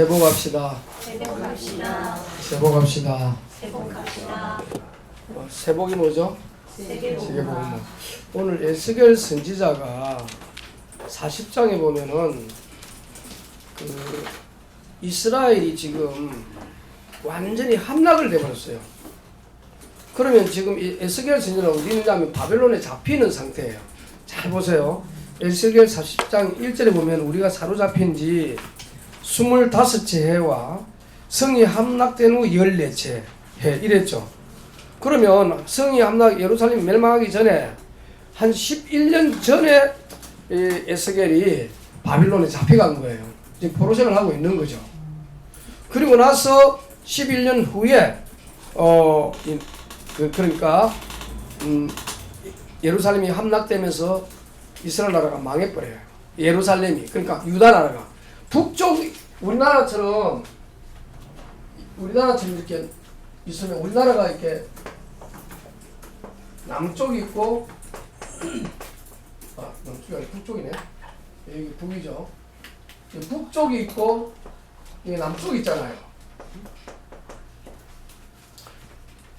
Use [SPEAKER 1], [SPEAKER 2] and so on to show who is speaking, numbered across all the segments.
[SPEAKER 1] 회복합시다.
[SPEAKER 2] 회복합시다.
[SPEAKER 1] 회복합시다.
[SPEAKER 2] 회복합시다.
[SPEAKER 1] 세복이 뭐죠?
[SPEAKER 2] 세계복음.
[SPEAKER 1] 오늘 에스겔 선지자가 40장에 보면은 그 이스라엘이 지금 완전히 함락을 돼버렸어요. 그러면 지금 이 에스겔 선지자는 어디 있냐면 바벨론에 잡히는 상태예요. 잘 보세요. 에스겔 40장 1절에 보면 우리가 사로잡힌 지 25채 해와 성이 함락된 후 14채 해 이랬죠. 그러면 성이 함락 예루살렘 멸망하기 전에 한 11년 전에 에스겔이 바빌론에 잡혀간 거예요. 지금 포로생을 하고 있는 거죠. 그리고 나서 11년 후에 그러니까 예루살렘이 함락되면서 이스라엘 나라가 망해버려요. 예루살렘이 그러니까 유다 나라가 북쪽 우리나라처럼 이렇게 있으면 우리나라가 이렇게 남쪽이 있고 남쪽이 아니고 북쪽이네. 여기 북이죠. 여기 북쪽이 있고 여기 남쪽이 있잖아요.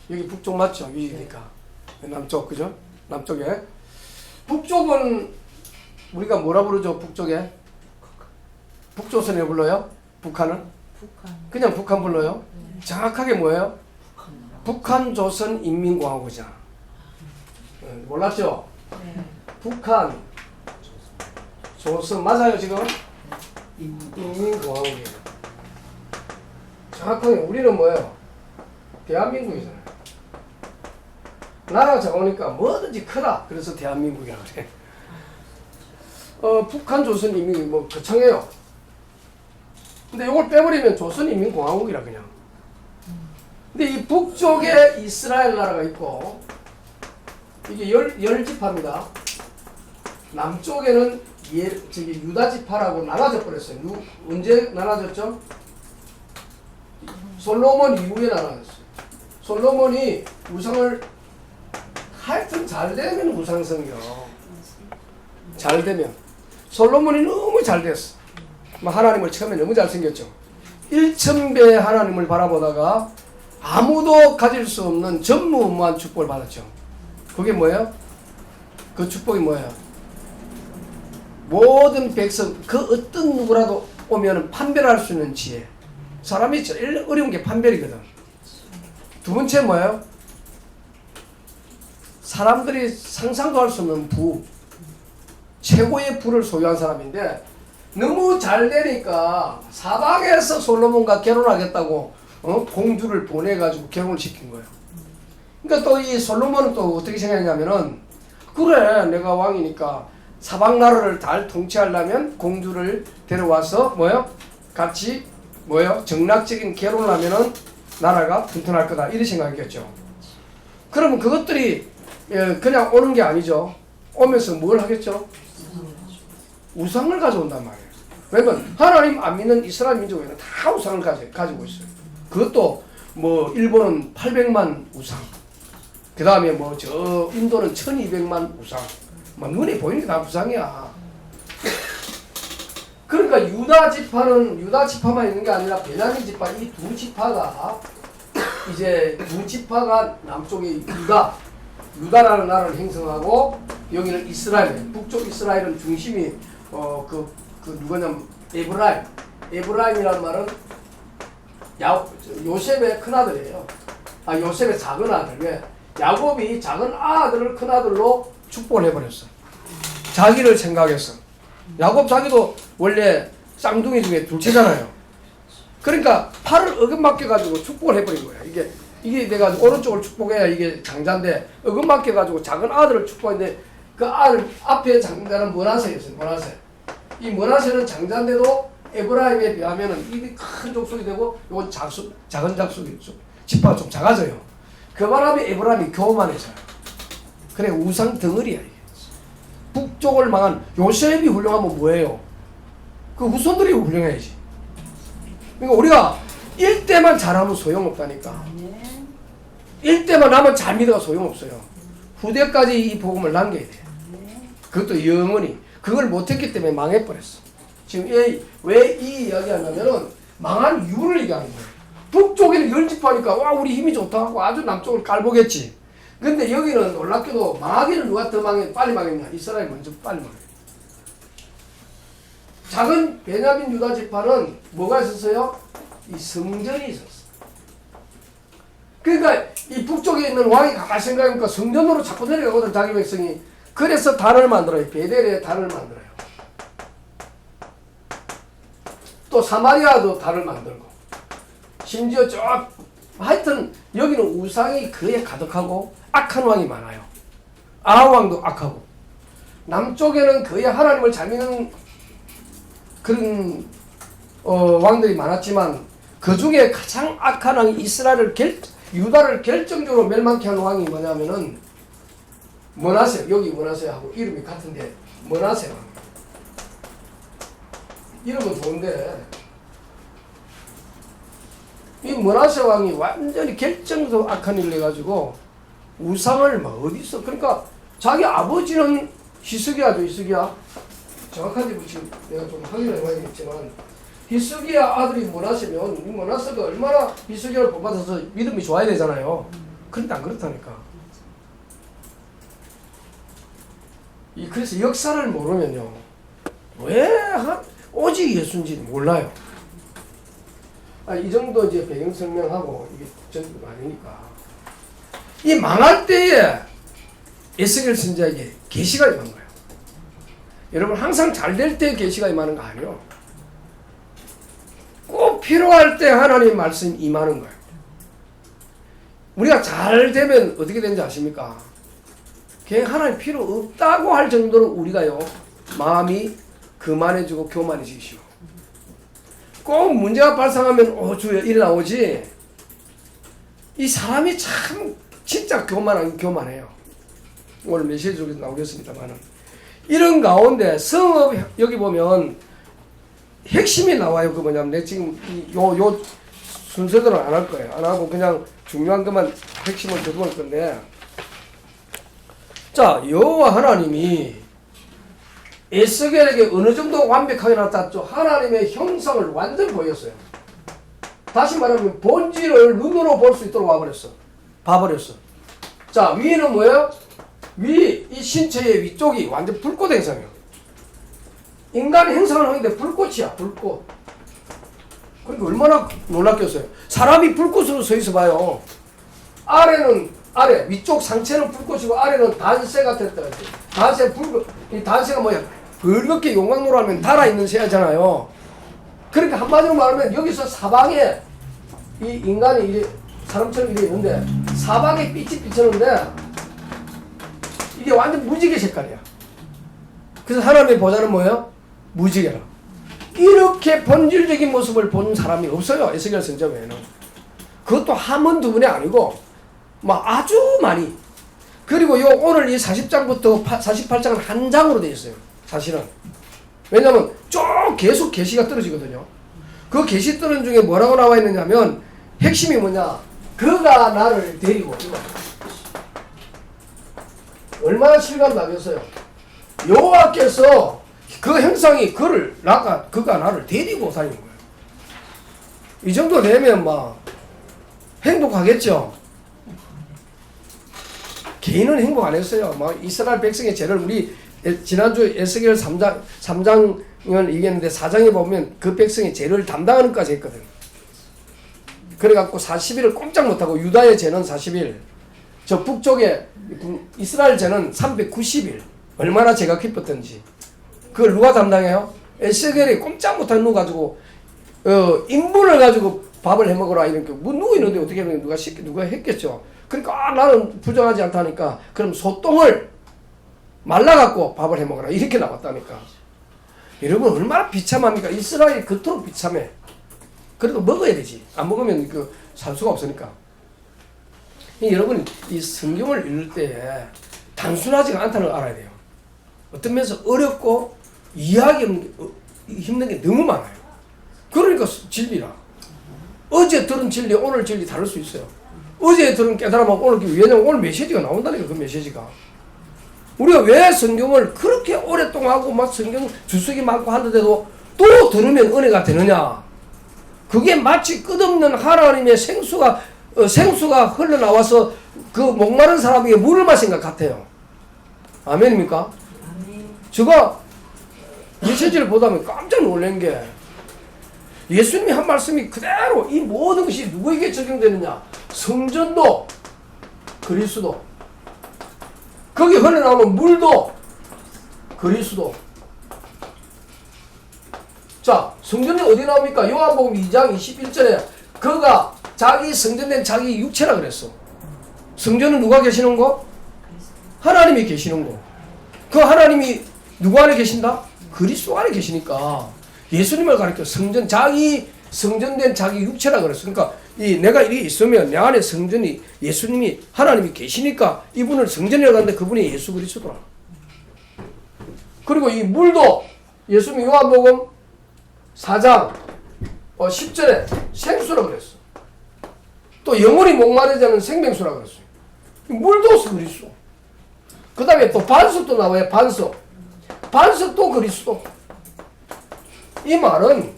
[SPEAKER 1] 여기 북쪽 맞죠? 위니까 남쪽 그죠? 남쪽에 북쪽은 우리가 뭐라 부르죠? 북쪽에 북조선에 불러요? 북한은? 그냥 북한 불러요? 정확하게 뭐예요? 북한 조선인민공화국이잖아. 몰랐죠?
[SPEAKER 2] 네.
[SPEAKER 1] 북한 조선 맞아요 지금? 인민공화국이에요. 정확하게 우리는 뭐예요? 대한민국이잖아요. 나라가 작으니까 뭐든지 크다. 그래서 대한민국이라고 그래. 북한 조선인민이 뭐 거창해요. 근데 이걸 빼버리면 조선인민공화국이라 그냥. 근데 이 북쪽에 이스라엘 나라가 있고 이게 열 지파입니다. 남쪽에는 유다 지파라고 나눠져 버렸어요. 언제 나눠졌죠? 솔로몬 이후에 나눠졌어요. 솔로몬이 우상을 하여튼 잘 되면 우상 섬겨. 잘 되면 솔로몬이 너무 잘 됐어. 하나님을 처음에 너무 잘생겼죠. 1000배 하나님을 바라보다가 아무도 가질 수 없는 전무후무한 축복을 받았죠. 그게 뭐예요? 그 축복이 뭐예요? 모든 백성 그 어떤 누구라도 오면 판별할 수 있는 지혜. 사람이 제일 어려운 게 판별이거든. 두 번째 뭐예요? 사람들이 상상도 할 수 없는 부. 최고의 부를 소유한 사람인데 너무 잘 되니까 사방에서 솔로몬과 결혼하겠다고 공주를 보내가지고 결혼을 시킨 거예요. 그러니까 또 이 솔로몬은 또 어떻게 생각했냐면은 그래 내가 왕이니까 사방 나라를 잘 통치하려면 공주를 데려와서 뭐요? 같이 뭐요? 정략적인 결혼을 하면은 나라가 튼튼할 거다 이런 생각이겠죠. 그러면 그것들이 그냥 오는 게 아니죠. 오면서 뭘 하겠죠? 우상을 가져온단 말이에요. 왜냐면 하나님 안 믿는 이스라엘 민족에는 다 우상을 가지고 있어요. 그것도 뭐 일본은 800만 우상, 그 다음에 뭐 저 인도는 1200만 우상, 뭐 눈에 보이는 게 다 우상이야. 그러니까 유다 지파만 있는 게 아니라 베냐민 지파 이 두 지파가 이제 두 지파가 남쪽에 유다라는 나라를 형성하고 여기는 이스라엘, 북쪽 이스라엘은 중심이 누구냐면 에브라임이라는 말은 요셉의 큰아들이에요. 요셉의 작은 아들. 왜? 야곱이 작은 아들을 큰아들로 축복을 해버렸어. 자기를 생각해서. 야곱 자기도 원래 쌍둥이 중에 둘째잖아요. 그러니까 팔을 어긋맞게 축복을 해버린 거야. 이게 내가 오른쪽을 축복해야 이게 장자인데 어긋맞게 작은 아들을 축복했는데 그 아들 앞에 장자는 므낫세였어요. 이 므낫세는 장자인데도 에브라임에 비하면은 입이 큰 족속이 되고 이건 작은 족속이 지파가 좀 작아져요. 그 바람에 에브라임이 교만해져요. 그래 우상 덩어리야 이게. 북쪽을 망한 요셉이 훌륭하면 뭐예요? 그 후손들이 훌륭해야지. 그러니까 우리가 일대만 잘하면 소용없다니까. 일대만 하면 잘 믿어가 소용없어요. 후대까지 이 복음을 남겨야 돼. 그것도 영원히. 그걸 못했기 때문에 망해버렸어. 지금 왜 이 이야기 하냐면은 망한 이유를 얘기하는 거예요. 북쪽에는 열집하니까 와 우리 힘이 좋다 하고 아주 남쪽을 깔보겠지. 근데 여기는 놀랍게도 망하기는 누가 더 빨리 망했냐? 이스라엘이 먼저 빨리 망했어요. 작은 베냐민 유다 지파는 뭐가 있었어요? 이 성전이 있었어요. 그러니까 이 북쪽에 있는 왕이 가만히 생각해보니까 성전으로 자꾸 내려가거든 자기 백성이. 그래서 단을 만들어요. 베델에 단을 만들어요. 또 사마리아도 단을 만들고 심지어 하여튼 여기는 우상이 거의 가득하고 악한 왕이 많아요. 아합왕도 악하고 남쪽에는 거의 하나님을 잘 믿는 그런 왕들이 많았지만 그 중에 가장 악한 왕이 유다를 결정적으로 멸망케 한 왕이 뭐냐면은 므낫세, 여기 므낫세하고 이름이 같은데 므낫세 왕. 이름은 좋은데 이 므낫세 왕이 완전히 결정적으로 악한 일을 해가지고 우상을 막 어디서 그러니까 자기 아버지는 히스기야죠. 히스기야 정확한지 지금 내가 좀 확인을 해봐야겠지만 히스기야 아들이 므낫세면 이 므낫세가 얼마나 히스기야를 본받아서 믿음이 좋아야 되잖아요. 그런데 안 그렇다니까. 그래서 역사를 모르면요 왜 오직 예수인지 몰라요. 이 정도 이제 배경 설명하고 이게 전부 아니니까 이 망할 때에 에스겔 선지자에게 계시가 임한 거예요. 여러분 항상 잘 될 때 계시가 임하는 거 아니에요. 꼭 필요할 때 하나님 말씀 임하는 거예요. 우리가 잘 되면 어떻게 되는지 아십니까? 그냥 하나님 필요 없다고 할 정도로 우리가요 마음이 그만해지고 교만해지시오. 꼭 문제가 발생하면 주여 이래 나오지. 이 사람이 참 진짜 교만해요. 오늘 메시지 속에서 나오겠습니다만은 이런 가운데 성읍 여기 보면 핵심이 나와요. 그 뭐냐면 내가 지금 요 순서대로 안 할 거예요. 안 하고 그냥 중요한 것만 핵심을 들어볼 건데 자 여호와 하나님이 에스겔에게 어느 정도 완벽하게 나타났죠. 하나님의 형상을 완전히 보였어요. 다시 말하면 본질을 눈으로 볼 수 있도록 봐버렸어. 자 위에는 뭐예요? 이 신체의 위쪽이 완전 불꽃 행성이에요. 인간의 행성을 하는데 불꽃이야. 불꽃. 그러니까 얼마나 놀랍겠어요. 사람이 불꽃으로 서 있어 봐요. 위쪽 상체는 불꽃이고 아래는 단새 같았다. 단새 불꽃. 이 단새가 뭐야? 그렇게 용광로로 하면 달아있는 새잖아요. 그러니까 한마디로 말하면 여기서 사방에 이 인간이 이제 사람처럼 이렇게 있는데 사방에 빛이 비쳤는데 이게 완전 무지개 색깔이야. 그래서 하나님의 보좌는 뭐예요? 무지개라. 이렇게 본질적인 모습을 본 사람이 없어요. 에스겔 선지자 외에는. 그것도 한 번 두 번이 아니고 막 아주 많이. 그리고 오늘 이 40장부터 48장은 한 장으로 되어 있어요. 사실은. 왜냐면 쭉 계속 계시가 떨어지거든요. 그 계시 떨어진 중에 뭐라고 나와 있느냐면 핵심이 뭐냐? 그가 나를 데리고 얼마나 실감 나겠어요. 여호와께서 그 형상이 그가 나를 데리고 다니는 거예요. 이 정도 되면 막 행복하겠죠. 개인은 행복 안 했어요. 막 이스라엘 백성의 죄를 우리 지난주 에스겔 3장을 얘기했는데 4장에 보면 그 백성의 죄를 담당하는 것까지 했거든. 그래갖고 40일을 꼼짝 못하고 유다의 죄는 40일, 저 북쪽에 이스라엘 죄는 390일. 얼마나 죄가 깊었던지. 그걸 누가 담당해요? 에스겔이 꼼짝 못하는 누 가지고 인분을 가지고 밥을 해먹으라 이렇게 누구 있는데 어떻게 하면 누가 했겠죠. 그러니까 나는 부정하지 않다니까 그럼 소똥을 말라갖고 밥을 해먹으라 이렇게 나왔다니까. 여러분 얼마나 비참합니까? 이스라엘이 그토록 비참해. 그래도 먹어야 되지. 안 먹으면 살 수가 없으니까. 여러분 이 성경을 읽을 때 단순하지가 않다는 걸 알아야 돼요. 어떤 면에서 어렵고 이해하기 힘든 게 너무 많아요. 그러니까 진리라. 어제 들은 진리 오늘 진리 다를 수 있어요. 어제 들은 깨달음하고 왜냐면 오늘 메시지가 나온다니까. 그 메시지가 우리가 왜 성경을 그렇게 오랫동안 하고 막 성경 주석이 많고 하는데도 또 들으면 은혜가 되느냐. 그게 마치 끝없는 하나님의 생수가 흘러나와서 그 목마른 사람에게 물을 마신 것 같아요. 아멘입니까? 제가 메시지를 보다면 깜짝 놀란 게 예수님이 한 말씀이 그대로 이 모든 것이 누구에게 적용되느냐? 성전도 그리스도, 거기 흘러나오는 물도 그리스도. 자, 성전이 어디 나옵니까? 요한복음 2장 21절에 그가 자기 성전된 자기 육체라 그랬어. 성전은 누가 계시는 거? 하나님이 계시는 거. 그 하나님이 누구 안에 계신다? 그리스도 안에 계시니까 예수님을 가리켜 자기 성전된 자기 육체라 그랬어. 그러니까 내가 이게 있으면 내 안에 성전이 예수님이 하나님이 계시니까 이분을 성전이라고 하는데 그분이 예수 그리스도라. 그리고 이 물도 예수님이 요한복음 4장 10절에 생수라 그랬어. 또 영원히 목마르지 않은 생명수라 그랬어요. 물도 그리스도. 그 다음에 또 반석도 나와요. 반석도 그리스도. 이 말은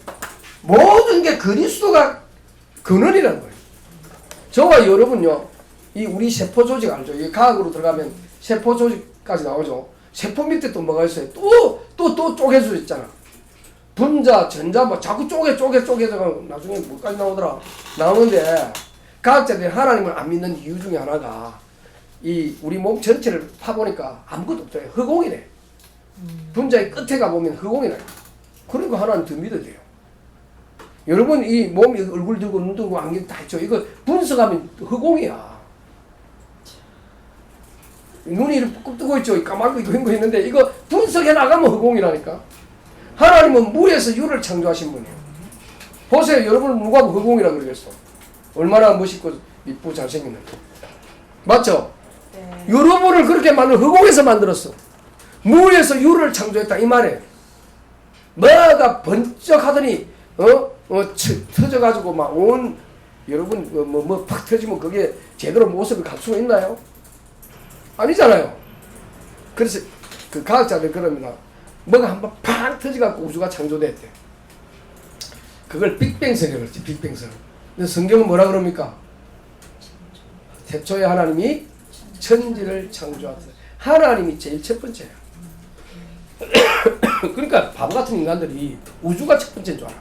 [SPEAKER 1] 모든 게 그리스도가 근원이라는 거예요. 저와 여러분요, 이 우리 세포 조직 알죠? 이 과학으로 들어가면 세포 조직까지 나오죠. 세포 밑에 또 뭐가 있어요? 또 쪼개져 있잖아. 분자, 전자, 뭐 자꾸 쪼개져가 나중에 뭐까지 나오는데 과학자들이 하나님을 안 믿는 이유 중에 하나가 이 우리 몸 전체를 파보니까 아무것도 없어요. 흑공이래. 분자의 끝에 가보면 흑공이래. 그러니까 하나님 더 믿어야 돼요. 여러분 이 몸이 얼굴 들고 눈 들고 안경 다 있죠. 이거 분석하면 흑공이야. 눈이 이렇게 뜨고 있죠. 까맣고 이거 있는데 이거 분석해 나가면 흑공이라니까. 하나님은 물에서 유를 창조하신 분이에요. 보세요. 여러분 누가 흑공이라고 그러겠어. 얼마나 멋있고 이쁘고 잘생겼는데. 맞죠? 네. 여러분을 그렇게 만든 흑공에서 만들었어. 물에서 유를 창조했다 이 말이에요. 뭐가 번쩍하더니 터져가지고 막 온 여러분 팍 터지면 그게 제대로 모습을 갖출 수가 있나요? 아니잖아요. 그래서 그 과학자들 그럽니다. 뭐가 한번 팍 터져갖고 우주가 창조됐대. 그걸 빅뱅설이라고 그랬지. 빅뱅설. 근데 성경은 뭐라 그럽니까? 태초에 하나님이 천지를 창조하셨다. 하나님이 제일 첫 번째야. 그러니까 바보 같은 인간들이 우주가 첫 번째인 줄 알아.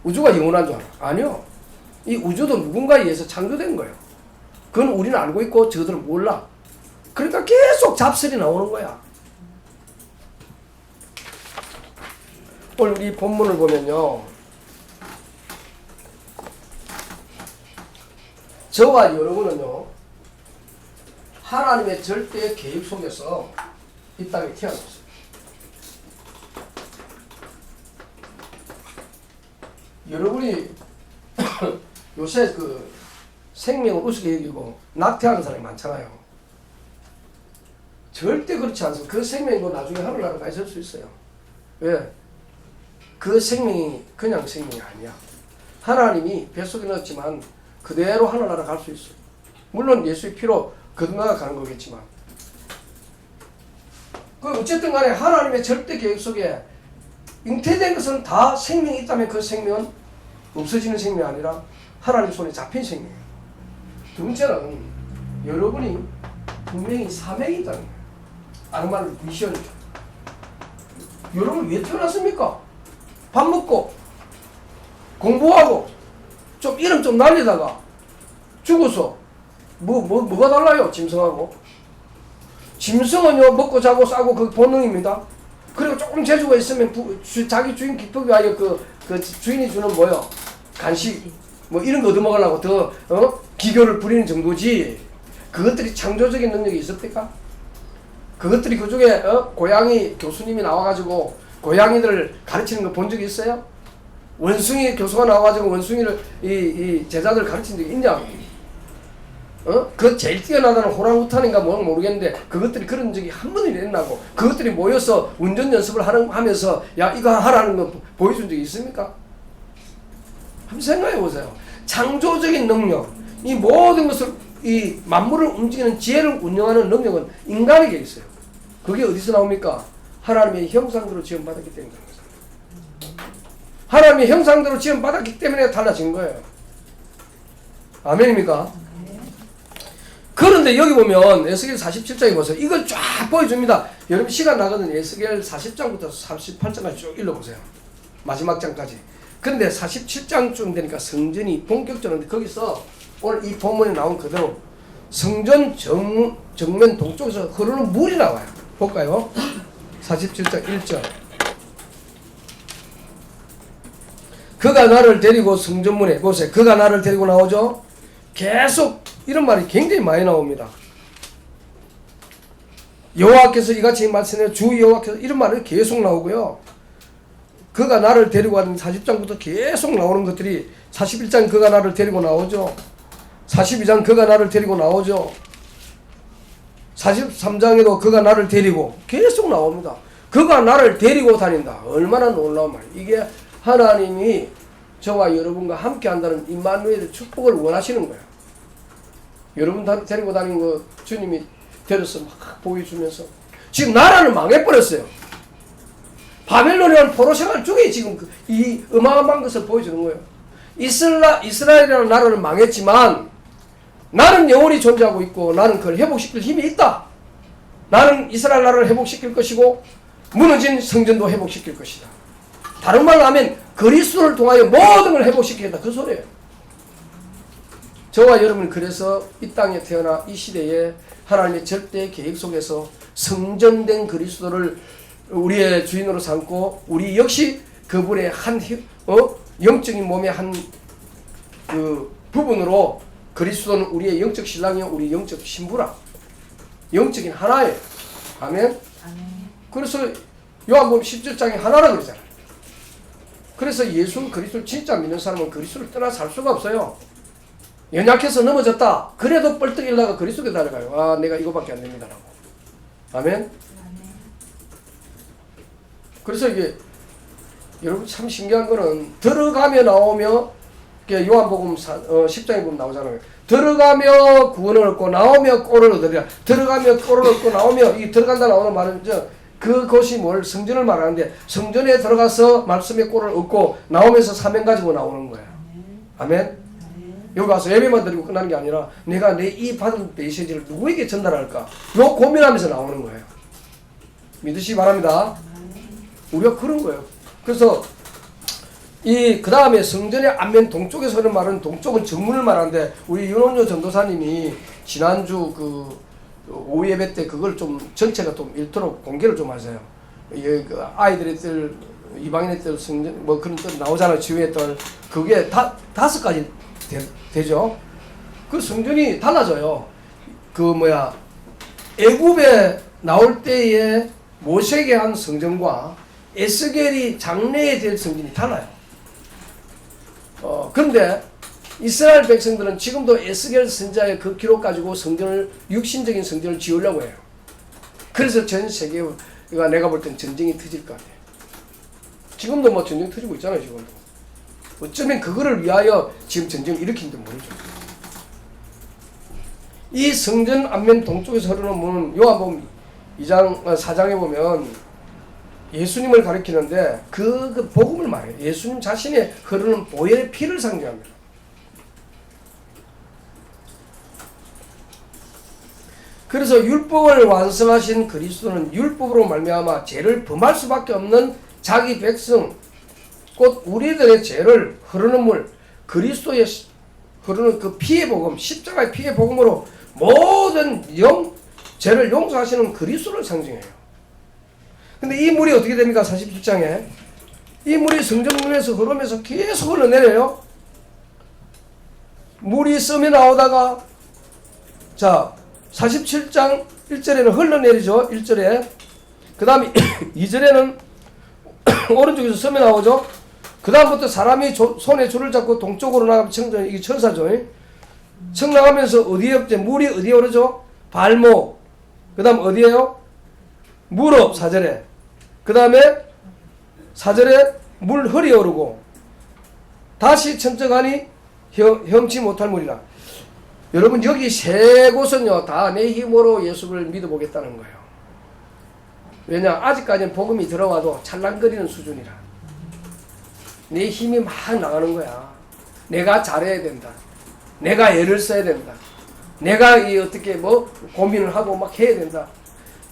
[SPEAKER 1] 우주가 영원한 줄 알아. 아니요. 이 우주도 누군가에 의해서 창조된 거예요. 그건 우리는 알고 있고 저들은 몰라. 그러니까 계속 잡설이 나오는 거야. 오늘 우리 본문을 보면요. 저와 여러분은요. 하나님의 절대 계획 속에서 이 땅에 태어났어요. 여러분이 요새 그 생명을 우습게 여기고 낙태하는 사람이 많잖아요. 절대 그렇지 않습니다. 그 생명도 나중에 하늘나라가 있을 수 있어요. 왜? 그 생명이 그냥 생명이 아니야. 하나님이 뱃속에 넣었지만 그대로 하늘나라 갈 수 있어요. 물론 예수의 피로 거듭나가 가는 거겠지만. 그 어쨌든 간에 하나님의 절대 계획 속에 잉태된 것은 다 생명이 있다면 그 생명은 없어지는 생명이 아니라 하나님 손에 잡힌 생명이에요. 두 번째는 여러분이 분명히 사명이 있다는 거예요. 다른 말로 미션이죠. 여러분 왜 태어났습니까? 밥 먹고 공부하고 좀 이름 좀 날리다가 죽어서 뭐가 달라요? 짐승하고. 짐승은요 먹고 자고 싸고 그 본능입니다. 그리고 조금 재주가 있으면 자기 주인 기쁘기 위하여 그 주인이 주는 뭐요? 간식 뭐 이런 거 얻어먹으려고 더 기교를 부리는 정도지. 그것들이 창조적인 능력이 있습니까? 그것들이 그중에 고양이 교수님이 나와가지고 고양이들을 가르치는 거 본 적이 있어요? 원숭이 교수가 나와가지고 원숭이를 이 제자들 가르친 적이 있냐? 그 제일 뛰어나다는 호랑우탄인가 뭐 모르겠는데 그것들이 그런 적이 한 번도 일어나고 그것들이 모여서 운전 연습을 하면서 야 이거 하라는 거 보여준 적이 있습니까? 한번 생각해 보세요. 창조적인 능력, 이 모든 것을 이 만물을 움직이는 지혜를 운영하는 능력은 인간에게 있어요. 그게 어디서 나옵니까? 하나님의 형상대로 지음받았기 때문에 그런 거죠. 하나님의 형상대로 지금 받았기 때문에 달라진 거예요. 아멘입니까? 그런데 여기 보면 에스겔 47장에 보세요. 이걸 쫙 보여줍니다. 여러분 시간 나거든요. 에스겔 40장부터 38장까지 쭉 읽어보세요. 마지막 장까지. 그런데 47장쯤 되니까 성전이 본격적으로 거기서 오늘 이 본문에 나온 그대로 성전 정면 동쪽에서 흐르는 물이 나와요. 볼까요? 47장 1절. 그가 나를 데리고 성전문에 보세요. 그가 나를 데리고 나오죠. 계속 이런 말이 굉장히 많이 나옵니다. 여호와께서 이같이 말씀해 주 여호와께서 이런 말이 계속 나오고요. 그가 나를 데리고 가는 40장부터 계속 나오는 것들이 41장 그가 나를 데리고 나오죠. 42장 그가 나를 데리고 나오죠. 43장에도 그가 나를 데리고 계속 나옵니다. 그가 나를 데리고 다닌다. 얼마나 놀라운 말이에요. 이게 하나님이 저와 여러분과 함께 한다는 임마누엘의 축복을 원하시는 거예요. 여러분 데리고 다니는 거 주님이 데려서 막 보여주면서 지금 나라는 망해버렸어요. 바벨론이라는 포로 생활 중에 지금 이 어마어마한 것을 보여주는 거예요. 이스라엘이라는 나라는 망했지만 나는 영원히 존재하고 있고 나는 그걸 회복시킬 힘이 있다. 나는 이스라엘 나라를 회복시킬 것이고 무너진 성전도 회복시킬 것이다. 다른 말로 하면 그리스도를 통하여 모든 걸 회복시키겠다. 그 소리예요. 저와 여러분은 그래서 이 땅에 태어나 이 시대에 하나님의 절대 계획 속에서 성전된 그리스도를 우리의 주인으로 삼고 우리 역시 그분의 한 영적인 몸의 한 그 부분으로 그리스도는 우리의 영적 신랑이요 우리 영적 신부라 영적인 하나예요. 아멘. 그래서 요한복음 17장에 하나라 그러잖아요. 그래서 예수 그리스도를 진짜 믿는 사람은 그리스도를 떠나 살 수가 없어요. 연약해서 넘어졌다. 그래도 뻘떡 일다가 그리스도께 달려가요. 아 내가 이거밖에 안 됩니다라고. 아멘. 그래서 이게 여러분 참 신기한 거는 들어가며 나오며 요한복음 10장에 보면 나오잖아요. 들어가며 구원을 얻고 나오며 꼴을 얻으리라. 들어가며 꼴을 얻고 나오며 이 들어간다 나오는 말은 그것이 뭘 성전을 말하는데 성전에 들어가서 말씀의 꼴을 얻고 나오면서 사명 가지고 나오는 거예요. 아멘. 여기 와서 예배만 드리고 끝나는 게 아니라 내가 내 이 받은 메시지를 누구에게 전달할까 요 고민하면서 나오는 거예요. 믿으시기 바랍니다. 우리가 그런 거예요. 그래서 그 다음에 성전의 앞면 동쪽에서 하는 말은 동쪽은 정문을 말하는데 우리 윤원효 전도사님이 지난주 그 오후 예배 때 그걸 좀 전체가 좀 읽도록 공개를 좀 하세요. 그 아이들의 뜰 이방인의 뜰 성전 뭐 그런 뜻 나오잖아요. 지휘의 뜰 그게 5가지 되죠. 그 성전이 달라져요. 애굽에 나올 때에 모세에게 한 성전과 에스겔이 장래에 될 성전이 달라요. 그런데 이스라엘 백성들은 지금도 에스겔 선지자의 그 기록 가지고 육신적인 성전을 지으려고 해요. 그래서 전 세계가 내가 볼 땐 전쟁이 터질 것 같아요. 지금도 뭐 전쟁 터지고 있잖아요. 지금도. 어쩌면 그거를 위하여 지금 전쟁을 일으킨지 모르죠. 이 성전 앞면 동쪽에서 흐르는 문은 요한복음 4장에 보면 예수님을 가리키는데 그 복음을 말해요. 예수님 자신의 흐르는 보혈의 피를 상징합니다. 그래서 율법을 완성하신 그리스도는 율법으로 말미암아 죄를 범할 수밖에 없는 자기 백성 곧 우리들의 죄를 흐르는 물 그리스도의 흐르는 그 피의 복음 십자가의 피의 복음으로 모든 죄를 용서하시는 그리스도를 상징해요. 근데 이 물이 어떻게 됩니까? 47장에 이 물이 성전문에서 흐르면서 계속 흘러내려요. 물이 썸에 나오다가 자 47장 1절에는 흘러내리죠. 1절에 그 다음에 2절에는 오른쪽에서 썸에 나오죠. 그 다음부터 사람이 손에 줄을 잡고 동쪽으로 나가면 청전 이게 천사죠. 청 나가면서 어디에 물이 어디에 오르죠? 발목. 그 다음 어디에요? 무릎 4절에. 그 다음에 4절에 물 허리 오르고 다시 천적하니 형치 못할 물이라. 여러분 여기 세 곳은요 다 내 힘으로 예수를 믿어보겠다는 거예요. 왜냐 아직까지는 복음이 들어와도 찰랑거리는 수준이라. 내 힘이 막 나가는 거야. 내가 잘해야 된다. 내가 애를 써야 된다. 내가 이 어떻게 뭐 고민을 하고 막 해야 된다.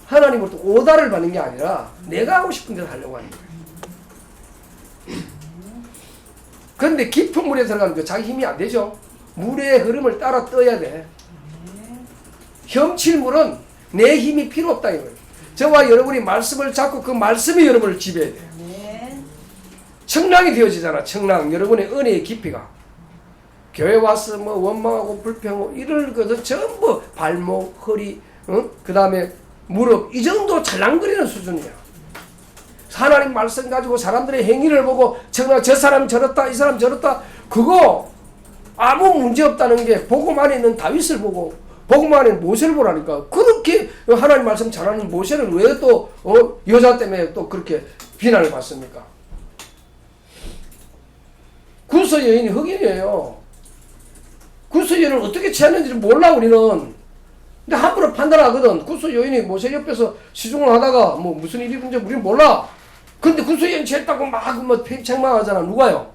[SPEAKER 1] 하나님으로부터 오다를 받는 게 아니라 내가 하고 싶은 대로 하려고 하는 거예요. 그런데 깊은 물에 들어가면 그 자기 힘이 안 되죠. 물의 흐름을 따라 떠야 돼. 헤엄칠 물은 내 힘이 필요 없다 이거예요. 저와 여러분이 말씀을 잡고 그 말씀이 여러분을 지배해야 돼요. 청량이 되어지잖아. 청량. 여러분의 은혜의 깊이가. 교회 와서 뭐 원망하고 불평하고 이럴 것은 전부 발목, 허리, 그 다음에 무릎 이 정도 찰랑거리는 수준이야. 하나님 말씀 가지고 사람들의 행위를 보고 저 사람 저렇다 이 사람 저렇다 그거 아무 문제 없다는 게 복음 안에 있는 다윗을 보고 복음 안에 모세를 보라니까. 그렇게 하나님 말씀 잘하는 모세를 왜 또 여자 때문에 또 그렇게 비난을 받습니까? 구스 여인이 흑인이에요. 구스 여인을 어떻게 취했는지 몰라 우리는. 근데 함부로 판단하거든. 구스 여인이 모세 옆에서 시중을 하다가 뭐 무슨 일이 있는지 우리는 몰라. 근데 구스 여인 취했다고 막 뭐 팽창망하잖아. 누가요?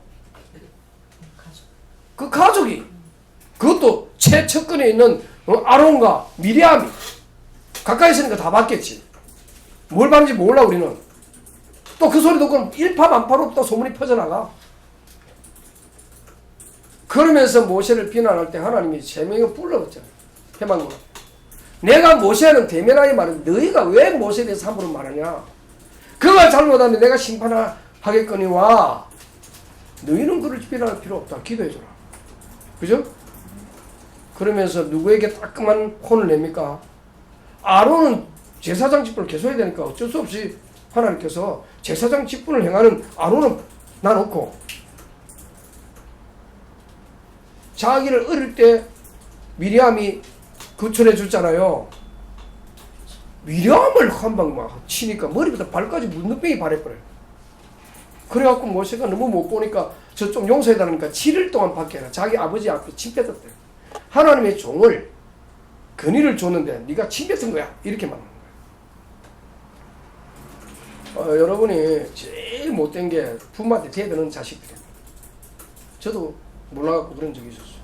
[SPEAKER 1] 그 가족이. 그것도 최측근에 있는 아론과 미리암이 가까이 있으니까 다 봤겠지. 뭘 봤는지 몰라 우리는. 또 그 소리 듣고는 일파만파로 또 소문이 퍼져나가. 그러면서 모세를 비난할 때 하나님이 제명을 불러봤잖아요. 해방으로. 내가 모세는 대면하게 말하는데 너희가 왜 모세에 대해서 함부로 말하냐. 그가 잘못하면 내가 심판하겠거니와 너희는 그를 비난할 필요 없다. 기도해줘라. 그죠? 그러면서 누구에게 따끔한 혼을 냅니까? 아론은 제사장 직분을 계속해야 되니까 어쩔 수 없이 하나님께서 제사장 직분을 행하는 아론은 놔놓고 자기를 어릴 때 미리암이 구출해 줬잖아요. 미리암을 한 방 막 치니까 머리부터 발까지 문둥병이 발해버려요. 그래갖고 모세가 너무 못 보니까 저 좀 용서해달라니까 7일 동안 밖에 해라. 자기 아버지 앞에 침 뱉었대. 하나님의 종을 근위를 줬는데 네가 침 뱉은 거야. 이렇게 말하는 거야. 여러분이 제일 못된 게 부모한테 대드는 자식들이에요. 저도 몰라갖고 그런 적이 있었어요.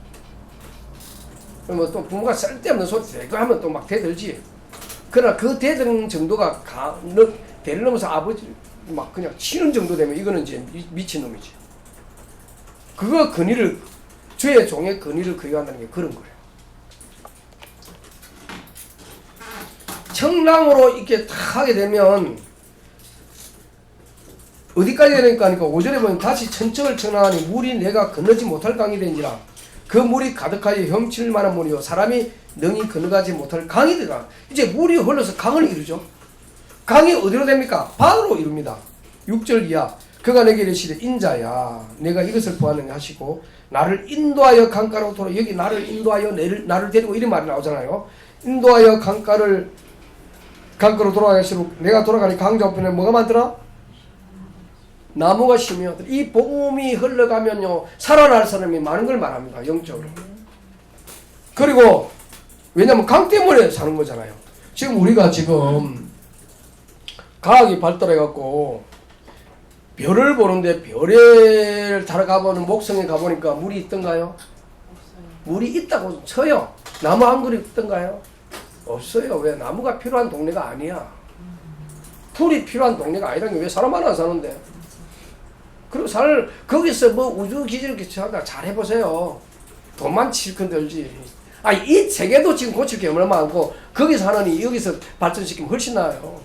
[SPEAKER 1] 뭐 또 부모가 쓸데없는 소리 대고 하면 또 막 대들지. 그러나 그 대드는 정도가 대를 넘어서 아버지 막 그냥 치는 정도 되면 이거는 이제 미친놈이지. 그거 근위를 주의 종의 근위를 그리한다는 게 그런 거예요. 청량으로 이렇게 탁 하게 되면 어디까지 되니까 하니까 5절에 보면 다시 천척을 청량하니 물이 내가 건너지 못할 강이 된지라. 그 물이 가득하여 헤엄칠 만한 물이요 사람이 능히 건너가지 못할 강이 되라. 이제 물이 흘러서 강을 이루죠. 강이 어디로 됩니까? 바다로 이룹니다. 6절 이하 그가 내게 이르시되 인자야 내가 이것을 보았느냐 하시고 나를 인도하여 강가로 돌아. 여기 나를 인도하여 나를 데리고 이런 말이 나오잖아요. 인도하여 강가로 돌아가시고 내가 돌아가니 강자 우편에 뭐가 많더라? 나무가 심어. 이 복음이 흘러가면요 살아날 사람이 많은 걸 말합니다. 영적으로. 그리고 왜냐면 강 때문에 사는 거잖아요. 지금 우리가 지금 과학이 발달해갖고 별을 보는데 별에 달아가보는 목성에 가보니까 물이 있던가요? 물이 있다고 쳐요. 나무 한 그루 있던가요? 없어요. 왜? 나무가 필요한 동네가 아니야. 풀이 필요한 동네가 아니라는 게 왜 사람 하나 사는데. 그리고 거기서 뭐 우주 기지를 하다 잘 해보세요. 돈만 실컷 들지. 이 세계도 지금 고칠 게 얼마나 많고 거기서 하느니 여기서 발전시키면 훨씬 나아요.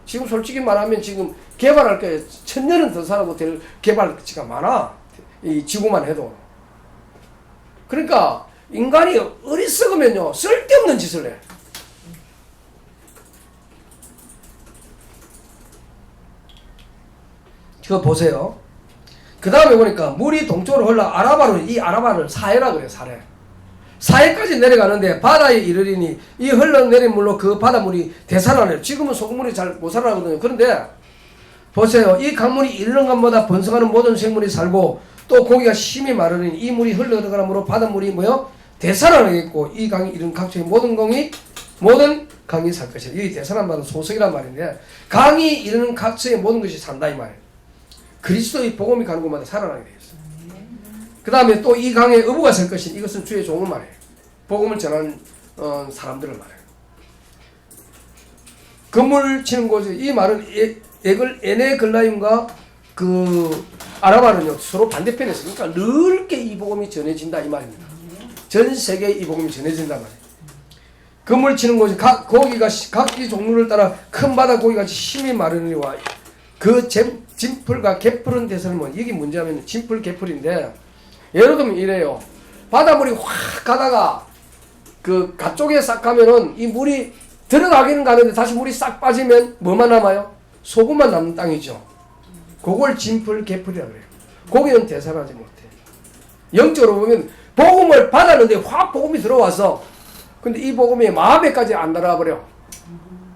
[SPEAKER 1] 지금 솔직히 말하면 지금 개발할 게 1000년은 더 살아도 될 개발치가 많아. 이 지구만 해도. 그러니까 인간이 어리석으면요 쓸데없는 짓을 해. 이거 보세요. 그 다음에 보니까 물이 동쪽으로 흘러 이 아라바를 사해라고 그래요. 사해까지 내려가는데 바다에 이르리니 이 흘러내린 물로 그 바닷물이 대산하네요. 지금은 소금물이 잘 못 살아나거든요. 그런데 보세요. 이 강물이 이르는 곳마다 번성하는 모든 생물이 살고 또 고기가 심히 마르니 이 물이 흘러들어가는 물로 바닷물이 뭐요? 대산하겠고 이 강이 이른 각종의 모든 강이 살 것이다. 이 대산한 말은 소석이란 말인데 강이 이르는 각처의 모든 것이 산다 이 말이에요. 그리스도의 복음이 가는 곳마다 살아나게 되어 있어요. 그 다음에 또 이 강에 어부가 설 것인 이것은 주의 종을 말해요. 복음을 전하는 사람들을 말해요. 그물 치는 곳에 이 말은 에네글라임과 그 아라바는요 서로 반대편에 있으니까 넓게 이 복음이 전해진다 이 말입니다. 전 세계에 이 복음이 전해진단 말이에요. 그물 치는 곳이 고기가 각기 종류를 따라 큰 바다 고기같이 힘이 마르니와 그 진풀과 개풀은 대설은 뭐 이게 문제하면 진풀 개풀인데 예를 들면 이래요. 바닷물이 확 가다가 그 가쪽에 싹 가면은 이 물이 들어가기는 가는데 다시 물이 싹 빠지면 뭐만 남아요? 소금만 남는 땅이죠. 그걸 진풀 개풀이라고 그래요. 고기는 대사하지 못해. 영적으로 보면 복음을 받았는데 확 복음이 들어와서 근데 이 복음이 마음에까지 안 들어와 버려.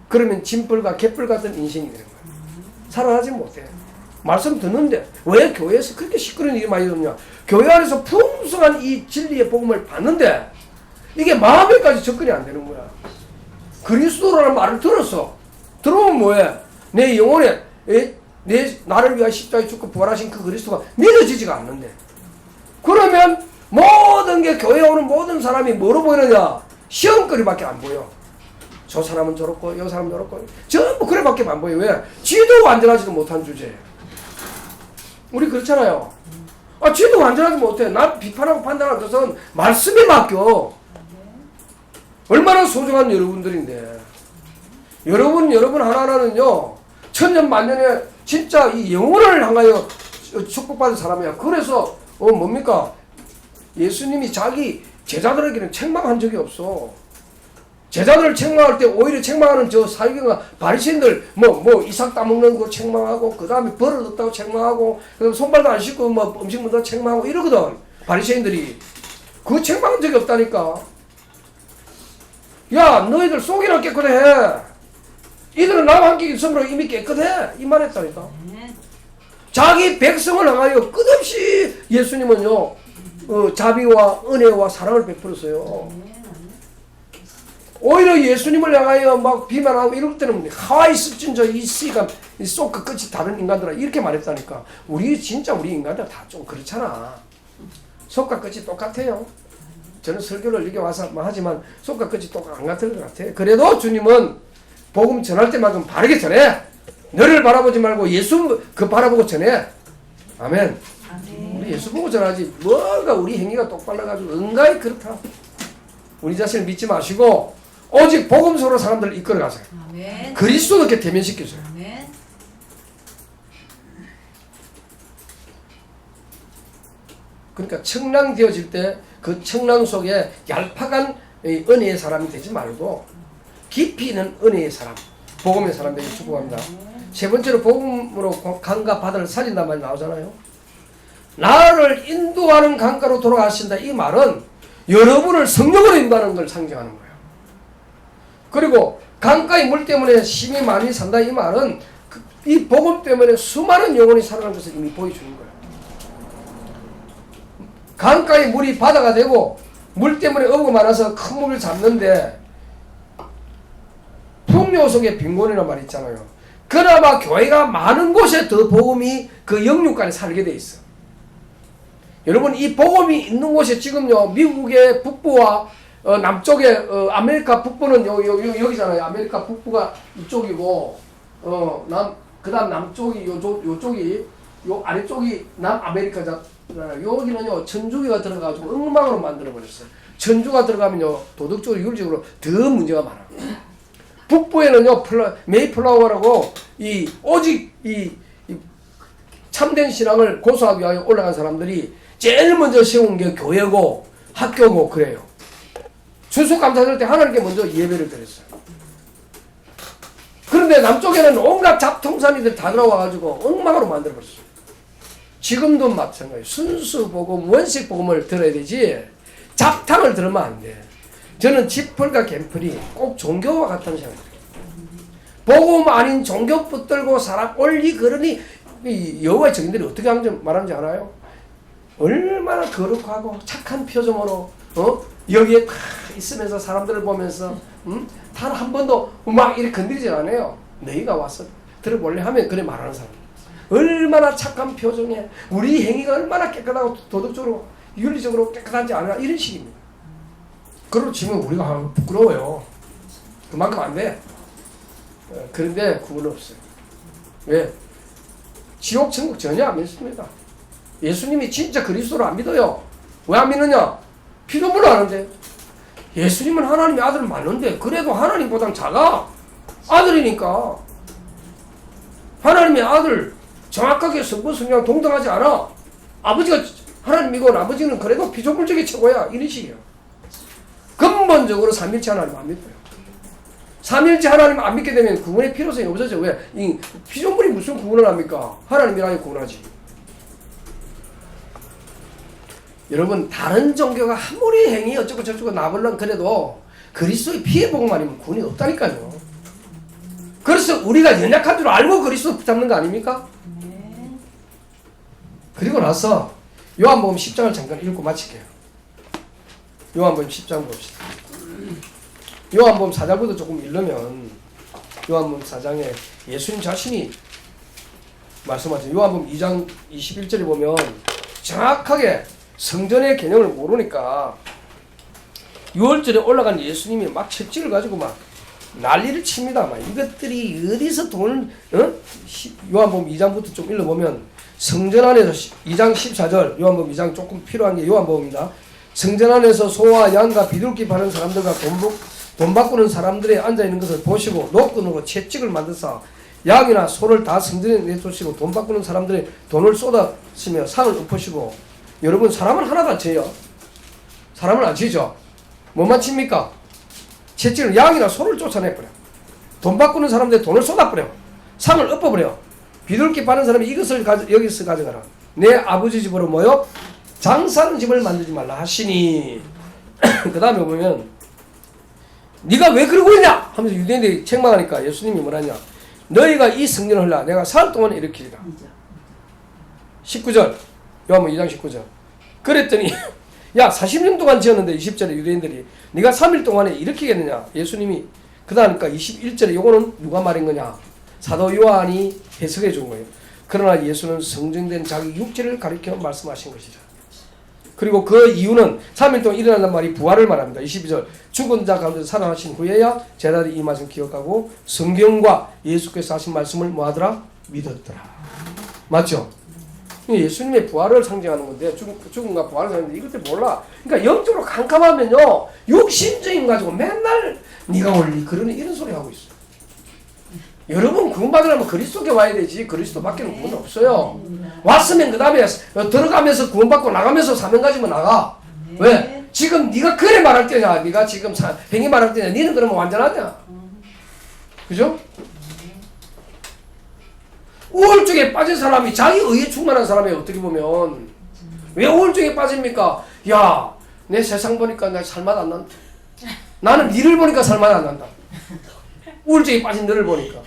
[SPEAKER 1] 그러면 진풀과 개풀 같은 인생이 되는 거예요. 살아나지 못해. 말씀 듣는데 왜 교회에서 그렇게 시끄러운 일이 많이 듣냐? 교회 안에서 풍성한 이 진리의 복음을 받는데 이게 마음에까지 접근이 안 되는 거야. 그리스도라는 말을 들었어. 들어오면 뭐해? 내 영혼에 나를 위하여 십자가에 죽고 부활하신 그 그리스도가 믿어지지가 않는데 그러면 모든 게 교회에 오는 모든 사람이 뭐로 보이느냐? 시험거리밖에 안 보여. 저 사람은 저렇고 이 사람은 저렇고 전부 그래밖에 안 보여. 왜? 지도 완전하지도 못한 주제에 우리 그렇잖아요. 지도 완전하지 못해. 나 비판하고 판단하는 것은 말씀에 맡겨. 얼마나 소중한 여러분들인데 여러분 하나하나는요 천년 만년에 진짜 이 영혼을 향하여 축복받은 사람이야. 그래서 뭡니까? 예수님이 자기 제자들에게는 책망한 적이 없어. 제자들을 책망할 때 오히려 책망하는 저 사기경과 바리새인들 뭐 이삭 따먹는 거 책망하고 그 다음에 버릇 없다고 책망하고 그다음에 손발도 안 씻고 뭐 음식 먹다 책망하고 이러거든. 바리새인들이 그거 책망한 적이 없다니까. 야 너희들 속이나 깨끗해. 이들은 남 한 끼 있으므로 이미 깨끗해. 이 말했다니까. 자기 백성을 향하여 끝없이 예수님은요 자비와 은혜와 사랑을 베풀었어요. 오히려 예수님을 향하여 막 비난하고 이럴 때는 하와이 습진저 이 씨가 쏙 끝이 다른 인간들아 이렇게 말했다니까. 우리 인간들 다 좀 그렇잖아. 속과 끝이 똑같아요. 저는 설교를 여기 와서 하지만 속과 끝이 안 같은 것 같아. 그래도 주님은 복음 전할 때만큼 바르게 전해. 너를 바라보지 말고 예수 바라보고 전해. 아멘. 우리 예수 보고 전하지 뭐가 우리 행위가 똑발라가지고 은가히 그렇다. 우리 자신을 믿지 마시고 오직 복음서로 사람들을 이끌어 가세요.
[SPEAKER 2] 아멘.
[SPEAKER 1] 그리스도께 대면시켜줘요.
[SPEAKER 2] 아멘.
[SPEAKER 1] 그러니까 청량되어질 때 그 청량 속에 얄팍한 은혜의 사람이 되지 말고 깊이 있는 은혜의 사람, 복음의 사람 되기 축복합니다. 세 번째로 복음으로 강과 바다를 살린단 말이 나오잖아요. 나를 인도하는 강가로 돌아가신다. 이 말은 여러분을 성령으로 인도하는 걸 상징하는 거예요. 그리고 강가의 물 때문에 힘이 많이 산다. 이 말은 이 복음 때문에 수많은 영혼이 살아난 것을 이미 보여주는 거예요. 강가의 물이 바다가 되고 물 때문에 어부가 많아서 큰 물을 잡는데 풍요 속에 빈곤이라는 말이 있잖아요. 그나마 교회가 많은 곳에 더 복음이 그 영육간에 살게 돼 있어. 여러분 이 복음이 있는 곳에 지금요 미국의 북부와 남쪽에 아메리카 북부는 여기잖아요. 아메리카 북부가 이쪽이고 그다음 남쪽이 요쪽이 요 아래쪽이 남아메리카잖아요. 여기는요 천주교가 들어가지고 엉망으로 만들어 버렸어요. 천주가 들어가면요 도덕적으로 윤리적으로 더 문제가 많아. 북부에는요 메이플라워라고 오직 참된 신앙을 고수하기 위하여 올라간 사람들이 제일 먼저 세운 게 교회고 학교고 그래요. 추수감사절 때 하나님께 먼저 예배를 드렸어요. 그런데 남쪽에는 온갖 잡통산이들 다 들어와가지고 엉망으로 만들어버렸어요. 지금도 마찬가지예요. 순수 복음, 원식 복음을 들어야 되지 잡탕을 들으면 안 돼. 저는 지펄과 갬플이 꼭 종교와 같다는 생각이 들어요. 복음 아닌 종교 붙들고 사람 올리 그러니 여호와의 증인들이 어떻게 말하는지 알아요? 얼마나 거룩하고 착한 표정으로 여기에 다 있으면서 사람들을 보면서 단 한 번도 막 이렇게 건드리지 않아요. 너희가 와서 들어볼래 하면 그래 말하는 사람. 얼마나 착한 표정에 우리 행위가 얼마나 깨끗하고 도덕적으로 윤리적으로 깨끗한지 아냐 이런 식입니다. 그걸로 치면 우리가 부끄러워요. 그만큼 안 돼. 그런데 구원 없어요. 왜? 지옥 천국 전혀 안 믿습니다. 예수님이 진짜 그리스도를 안 믿어요. 왜 안 믿느냐? 피조물로 아는데. 예수님은 하나님의 아들 맞는데 그래도 하나님보단 작아. 아들이니까. 하나님의 아들 정확하게 성부 성령 동등하지 않아. 아버지가 하나님이고 아버지는 그래도 피조물적이 최고야. 이런 식이야. 근본적으로 삼일체 하나님 안 믿어요. 삼일체 하나님 안 믿게 되면 구원의 필요성이 없어져. 왜? 이 피조물이 무슨 구원을 합니까? 하나님이라야 구원하지. 여러분 다른 종교가 아무리 행위 어쩌고 저쩌고 나불런 그래도 그리스도의 피의 복음만이면 구원이 없다니까요. 그래서 우리가 연약한 줄 알고 그리스도 붙잡는 거 아닙니까? 그리고 나서 요한복음 10장을 잠깐 읽고 마칠게요. 요한복음 10장 봅시다. 요한복음 4장부터 조금 읽으면 요한복음 4장에 예수님 자신이 말씀하신 요한복음 2장 21절에 보면 정확하게 성전의 개념을 모르니까 6월절에 올라간 예수님이 막 채찍을 가지고 막 난리를 칩니다. 막 이것들이 어디서 돈을 요한복음 2장부터 좀 읽어보면 성전 안에서 2장 14절 요한복음 2장 조금 필요한 게 요한복음입니다. 성전 안에서 소와 양과 비둘기 파는 사람들과 돈 바꾸는 사람들이 앉아있는 것을 보시고 노끈으로 채찍을 만들사 양이나 소를 다 성전에 내쫓으시고 돈 바꾸는 사람들이 돈을 쏟아쓰며 상을 엎으시고 여러분 사람은 하나도 안 쳐요. 사람은 안 치죠. 뭐만 칩니까? 채찍을 양이나 소를 쫓아내버려. 돈 바꾸는 사람들이 돈을 쏟아버려. 상을 엎어버려. 비둘기 파는 사람이 이것을 여기서 가져가라. 내 아버지 집으로 모여 장사하는 집을 만들지 말라 하시니 그 다음에 보면 네가 왜 그러고 있냐 하면서 유대인들이 책망하니까 예수님이 뭐라냐 너희가 이 성전을 헐라 내가 사흘 동안 일으키리라. 19절 요한복음 2장 19절 그랬더니 야 40년 동안 지었는데 20절에 유대인들이 네가 3일 동안에 일으키겠느냐 예수님이 그러니까 21절에 요거는 누가 말인 거냐 사도 요한이 해석해 준 거예요. 그러나 예수는 성정된 자기 육체를 가리켜 말씀하신 것이죠. 그리고 그 이유는 3일 동안 일어난단 말이 부활을 말합니다. 22절 죽은 자 가운데 살아나신 후에야 제자들이 이 말씀 기억하고 성경과 예수께서 하신 말씀을 뭐하더라? 믿었더라. 맞죠? 예수님의 부활을 상징하는 건데 죽음과 부활을 상징하는데 이것들 몰라. 그러니까 영적으로 캄캄하면요 육신적인 가지고 맨날 네가 원리 그러는 이런 소리 하고 있어. 여러분 구원 받으려면 그리스도께 와야 되지 그리스도 밖에는 구원 없어요. 왔으면 그 다음에 들어가면서 구원 받고 나가면서 사명 가지면 나가. 왜? 지금 네가 그래 말할 때냐 네가 지금 행위 말할 때냐 너는 그러면 완전하냐. 그죠? 우울증에 빠진 사람이 자기 의에 충만한 사람이 어떻게 보면 왜 우울증에 빠집니까? 야, 내 세상 보니까 나 살맛 안 난다. 나는 니를 보니까 살맛 안 난다. 우울증에 빠진 너를 보니까.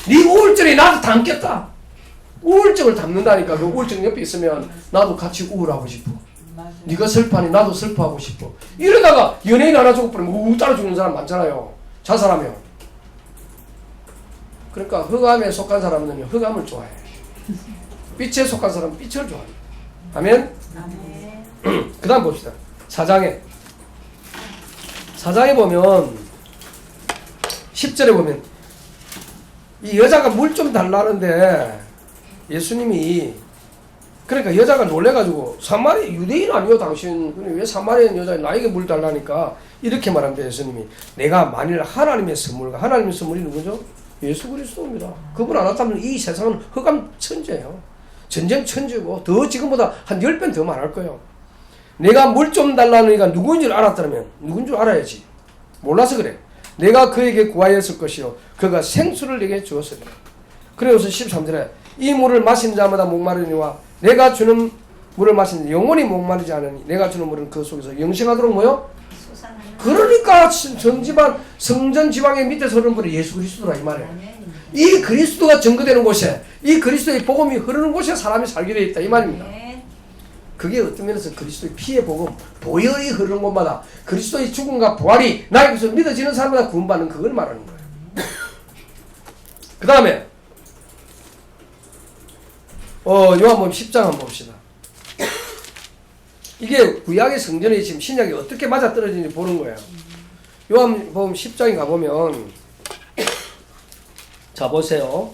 [SPEAKER 1] 네 우울증이 나도 담겠다. 우울증을 담는다니까. 그 우울증 옆에 있으면 나도 같이 우울하고 싶어. 네가 슬퍼하니 나도 슬퍼하고 싶어. 이러다가 연예인 하나 죽어버리면 우 따라 죽는 사람 많잖아요. 자살하면. 그러니까 흑암에 속한 사람은요 흑암을 좋아해. 빛에 속한 사람은 빛을 좋아해. 아멘? 그 다음 봅시다. 4장에 보면 10절에 보면 이 여자가 물 좀 달라는데 예수님이 그러니까 여자가 놀래가지고 사마리 유대인 아니요 당신 왜 사마리아인 여자 나에게 물 달라니까 이렇게 말합니다. 예수님이 내가 만일 하나님의 선물이 누구죠? 예수 그리스도입니다. 그분 안 왔다면 이 세상은 흑암 천재예요. 전쟁 천재고 더 지금보다 한 10배 더 말할 거예요. 내가 물 좀 달라니까 누구인 줄 알았다면 누구인 줄 알아야지. 몰라서 그래. 내가 그에게 구하였을 것이요 그가 생수를 내게 주었으리라. 그래서 13절에 이 물을 마신 자마다 목마르니와 내가 주는 물을 마신 영원히 목마르지 않으니 내가 주는 물은 그 속에서 영생하도록 뭐요? 그러니까 전지방 성전 지방의 밑에서 흐르는 물이 예수 그리스도라 이 말이에요. 이 그리스도가 증거되는 곳에 이 그리스도의 복음이 흐르는 곳에 사람이 살게 되어 있다 이 말입니다. 그게 어떤 면에서 그리스도의 피의 복음 보혈이 흐르는 곳마다 그리스도의 죽음과 부활이 나에게서 믿어지는 사람마다 구원받는 그걸 말하는 거예요. 그 다음에 요한복음 10장 한번 봅시다. 이게 구약의 성전이 지금 신약이 어떻게 맞아떨어지는지 보는 거예요. 요한복음 10장에 가보면 자 보세요.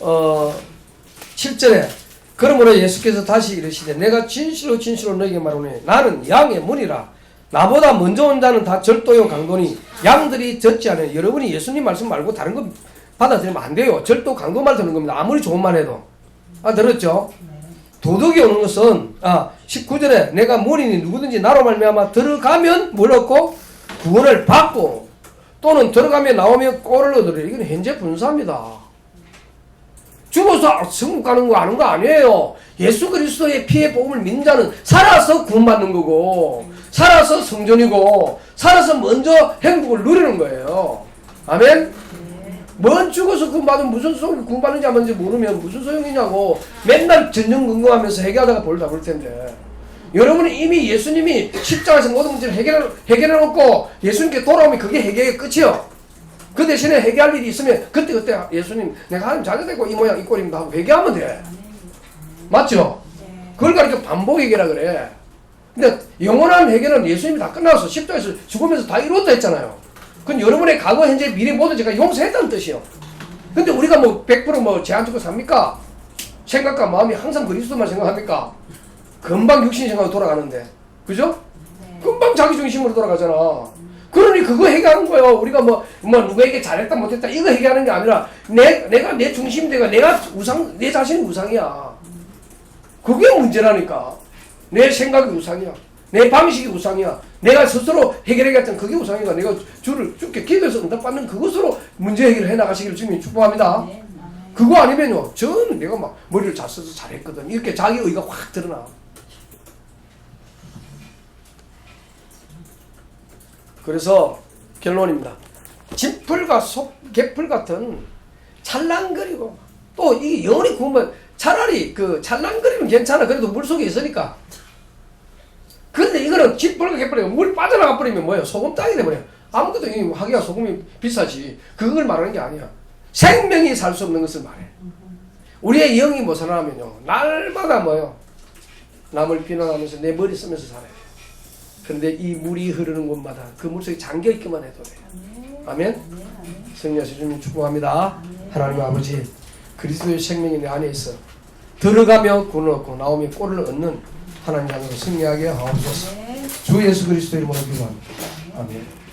[SPEAKER 1] 7절에 그러므로 예수께서 다시 이르시되 내가 진실로 진실로 너희에게 말하노니 나는 양의 문이라. 나보다 먼저 온 자는 다 절도요 강도니 양들이 젖지 않아요. 여러분이 예수님 말씀 말고 다른 거 받아들이면 안 돼요. 절도 강도 말 듣는 겁니다. 아무리 좋은 말 해도. 들었죠? 도덕이 오는 것은 19절에 내가 문이니 누구든지 나로 말미암아 들어가면 뭘 얻고 구원을 받고 또는 들어가면 나오면 꼴을 얻으리라. 이건 현재 분사입니다. 죽어서 천국 가는 거 아는 거 아니에요. 예수 그리스도의 피의 복음을 믿는 자는 살아서 구원받는 거고 살아서 성전이고 살아서 먼저 행복을 누리는 거예요. 아멘? 뭔 죽어서 구원받으면 무슨 소용이 구원받는지 뭔지 모르면 무슨 소용이냐고 맨날 전전긍긍하면서 회개하다가 볼 잡을 텐데 여러분은 이미 예수님이 십자가에서 모든 문제를 해결해놓고 예수님께 돌아오면 그게 해결의 끝이요. 그 대신에 회개할 일이 있으면 그때 예수님 내가 하나님 자녀되고 이 모양 이 꼴입니다 하고 회개하면 돼. 맞죠? 그걸 가리켜 반복 회개라 그래. 근데 영원한 회개는 예수님이 다 끝나서 십자가에서 죽으면서 다 이루었다 했잖아요. 그건 여러분의 과거 현재 미래 모두 제가 용서했다는 뜻이요. 근데 우리가 100% 제한 두고 삽니까? 생각과 마음이 항상 그리스도만 생각합니까? 금방 육신 생각으로 돌아가는데 그죠? 금방 자기 중심으로 돌아가잖아. 그러니 그거 해결하는 거예요. 우리가 누구에게 잘했다 못했다 이거 해결하는 게 아니라 내가 내 중심대가 내 자신이 우상이야. 그게 문제라니까. 내 생각이 우상이야. 내 방식이 우상이야. 내가 스스로 해결해야겠다는 그게 우상이가. 내가 주께 기도해서 응답받는 그것으로 문제 해결을 해나가시기를 주님 축복합니다. 그거 아니면요. 저는 내가 머리를 잘 써서 잘했거든. 이렇게 자기 의가 확 드러나. 그래서 결론입니다. 진풀과 개풀 같은 찰랑거리고 또 이 영원히 구우면 차라리 그 찰랑거리면 괜찮아. 그래도 물속에 있으니까. 근데 이거는 진풀과 개풀이 물 빠져나가 버리면 뭐예요? 소금 땅이 돼버려요. 아무것도 하기가 소금이 비싸지. 그걸 말하는 게 아니야. 생명이 살 수 없는 것을 말해. 우리의 영이 살아나면요. 날마다 남을 비난하면서 내 머리 쓰면서 살아요. 그런데 이 물이 흐르는 곳마다 그 물속에 잠겨있기만 해도 돼요. 아멘? 성령하시 주님 축복합니다. 하나님 아버지 그리스도의 생명이 내 안에 있어 들어가며 구원을 얻고 나오며 꼴을 얻는 하나님 자녀로 승리하게 하옵소서. 주 예수 그리스도 이름으로 기도합니다. 아멘.